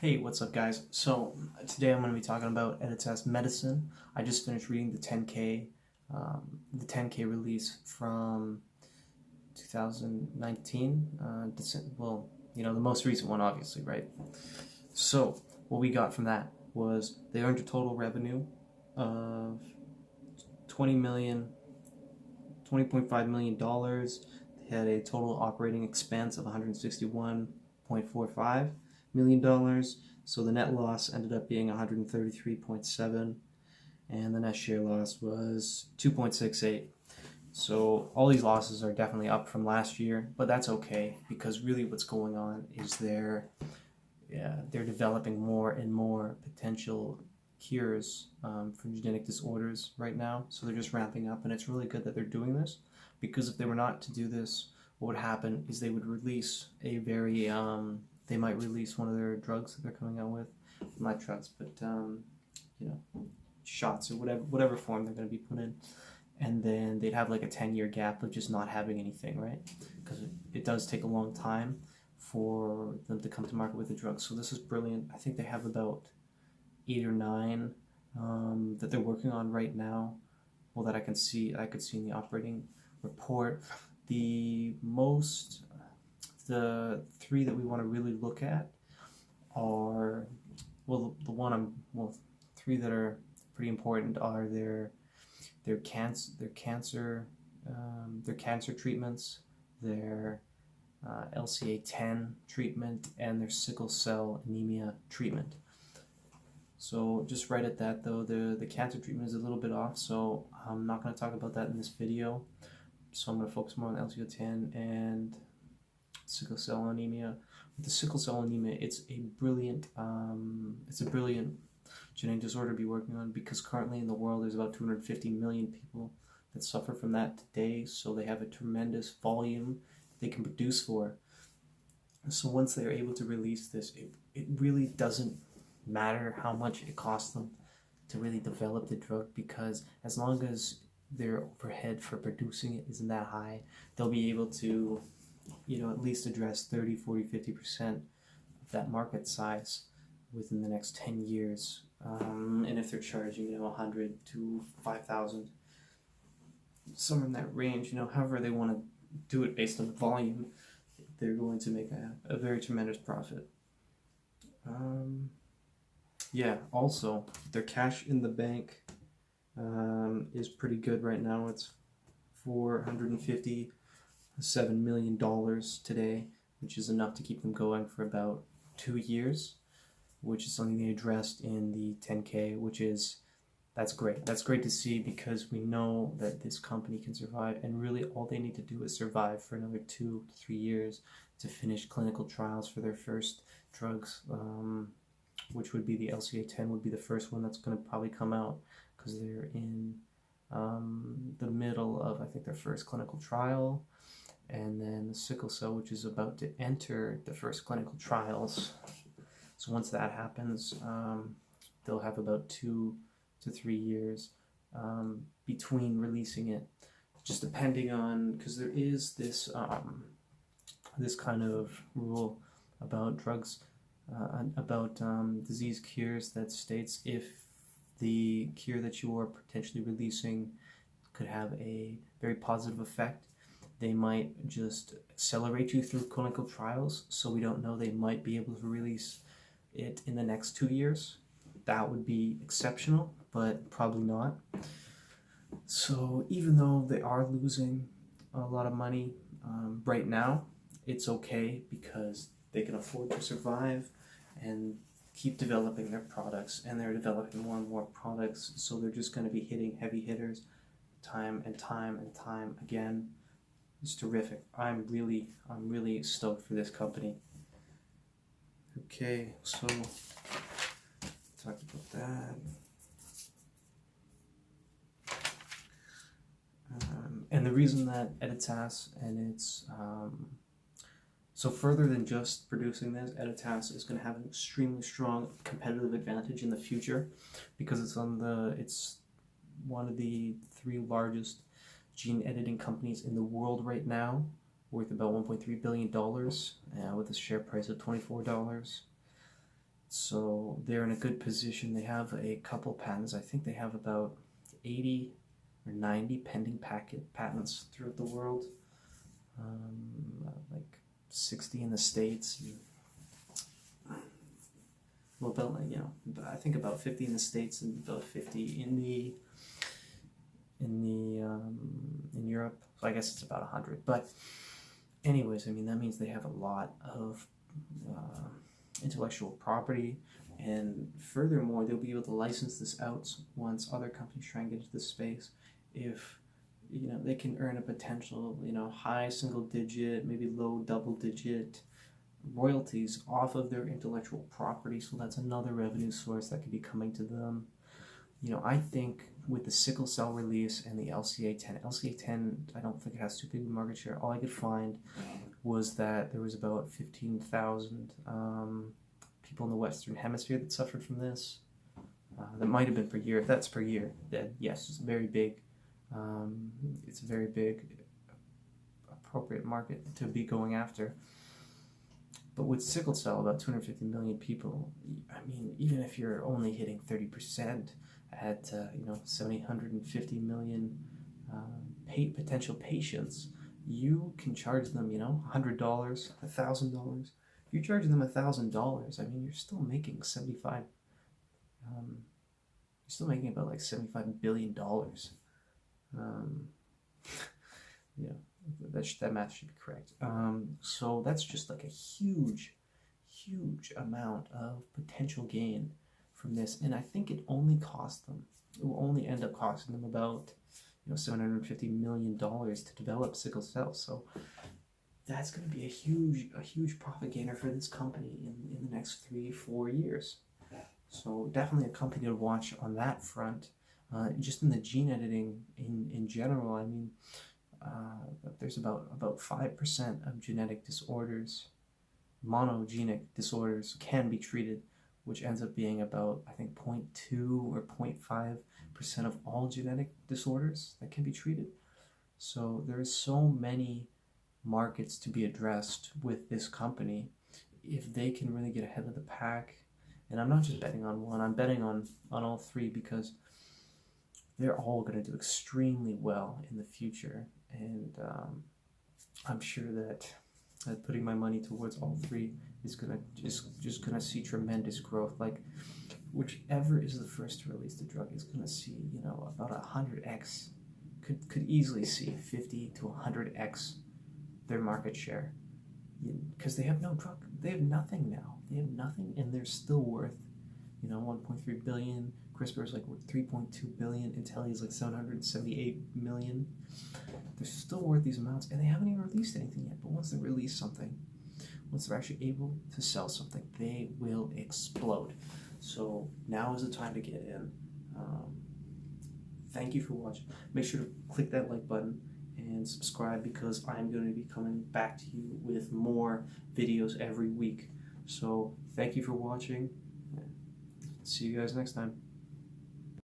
Hey, what's up, guys? So today I'm going to be talking about Editas medicine. I just finished reading the 10K release from 2019. Well, the most recent one, obviously, right? So what we got from that was they earned a total revenue of 20.5 million dollars. They had a total operating expense of 161.45 million dollars. So the net loss ended up being 133.7, and the net share loss was 2.68. So all these losses are definitely up from last year, but that's okay because really what's going on is they're developing more and more potential cures for genetic disorders right now. So they're just ramping up, and it's really good that they're doing this, because if they were not to do this, what would happen is they would release they might release one of their drugs that they're coming out with, not drugs, but shots or whatever form they're going to be put in, and then they'd have like a 10-year gap of just not having anything, right? Because it does take a long time for them to come to market with the drug. So this is brilliant. I think they have about 8 or 9 that they're working on right now. Well, that I could see in the operating report. The 3 that we want to really look at are, well, 3 that are pretty important are their cancer treatments, their LCA10 treatment, and their sickle cell anemia treatment. So just right at that though, the cancer treatment is a little bit off, so I'm not going to talk about that in this video. So I'm going to focus more on LCA10 and sickle cell anemia. With the sickle cell anemia, it's a brilliant genetic disorder to be working on, because currently in the world there's about 250 million people that suffer from that today, so they have a tremendous volume they can produce for. So once they're able to release this, it really doesn't matter how much it costs them to really develop the drug, because as long as their overhead for producing it isn't that high, they'll be able to at least address 30, 40, 50% of that market size within the next 10 years. And if they're charging 100 to 5,000, somewhere in that range, however they want to do it based on the volume, they're going to make a very tremendous profit. Also their cash in the bank is pretty good right now. It's $457 million today, which is enough to keep them going for about 2 years, which is something they addressed in the 10K, that's great. That's great to see, because we know that this company can survive, and really all they need to do is survive for another 2 to 3 years to finish clinical trials for their first drugs, which would be the LCA10 would be the first one that's going to probably come out, because they're in the middle of, I think, their first clinical trial, and then the sickle cell, which is about to enter the first clinical trials. So once that happens, they'll have about 2 to 3 years between releasing it, just depending on, because there is this kind of rule about drugs, disease cures, that states if the cure that you are potentially releasing could have a very positive effect, they might just accelerate you through clinical trials. So we don't know, they might be able to release it in the next 2 years. That would be exceptional, but probably not. So even though they are losing a lot of money right now, it's okay, because they can afford to survive and keep developing their products, and they're developing more and more products, so they're just going to be hitting heavy hitters time and time and time again. It's terrific. I'm really stoked for this company. Okay, so talked about that. And the reason that Editas and its so further than just producing this, Editas is going to have an extremely strong competitive advantage in the future, because it's one of the 3 largest gene editing companies in the world right now, worth about $1.3 billion, with a share price of $24. So they're in a good position. They have a couple patents. I think they have about 80 or 90 pending patents throughout the world. Like 60 in the States. Well, about, you know, I think about 50 in the States and about 50 in Europe. So I guess it's about 100. But anyways, I mean, that means they have a lot of intellectual property, and furthermore, they'll be able to license this out once other companies try and get into this space. If, you know, they can earn a potential, you know, high single digit, maybe low double digit royalties off of their intellectual property. So that's another revenue source that could be coming to them. You know, I think with the sickle cell release and the LCA10, I don't think it has too big a market share. All I could find was that there was about 15,000 people in the Western Hemisphere that suffered from this. That might have been per year. If that's per year, then yes, it's very big. It's a very big, appropriate market to be going after. But with sickle cell, about 250 million people, I mean, even if you're only hitting 30% at, you know, 750 million potential patients, you can charge them, you know, $100, $1,000. If you're charging them $1,000, I mean, you're still making 75. You're still making about like $75 billion. Yeah, that math should be correct. So that's just like a huge amount of potential gain from this, and I think it only cost them. It will only end up costing them about, you know, $750 million to develop sickle cell. So that's going to be a huge profit gainer for this company in the next 3-4 years. So definitely a company to watch on that front. Just in the gene editing in general, I mean, there's about 5% of genetic disorders, monogenic disorders, can be treated, which ends up being about, I think, 0.2 or 0.5% of all genetic disorders that can be treated. So there's so many markets to be addressed with this company if they can really get ahead of the pack. And I'm not just betting on one, I'm betting on all three, because they're all going to do extremely well in the future. And I'm sure that putting my money towards all three is gonna just gonna see tremendous growth. Like, whichever is the first to release the drug is gonna see, you know, about 100x, could easily see 50 to 100x their market share, because they have no drug, they have nothing now, they have nothing, and they're still worth, you know, 1.3 billion. CRISPR is like 3.2 billion. Intelli is like 778 million. They're still worth these amounts, and they haven't even released anything yet. But once they release something, once they're actually able to sell something, they will explode. So now is the time to get in. Thank you for watching. Make sure to click that like button and subscribe, because I'm going to be coming back to you with more videos every week. So thank you for watching. See you guys next time.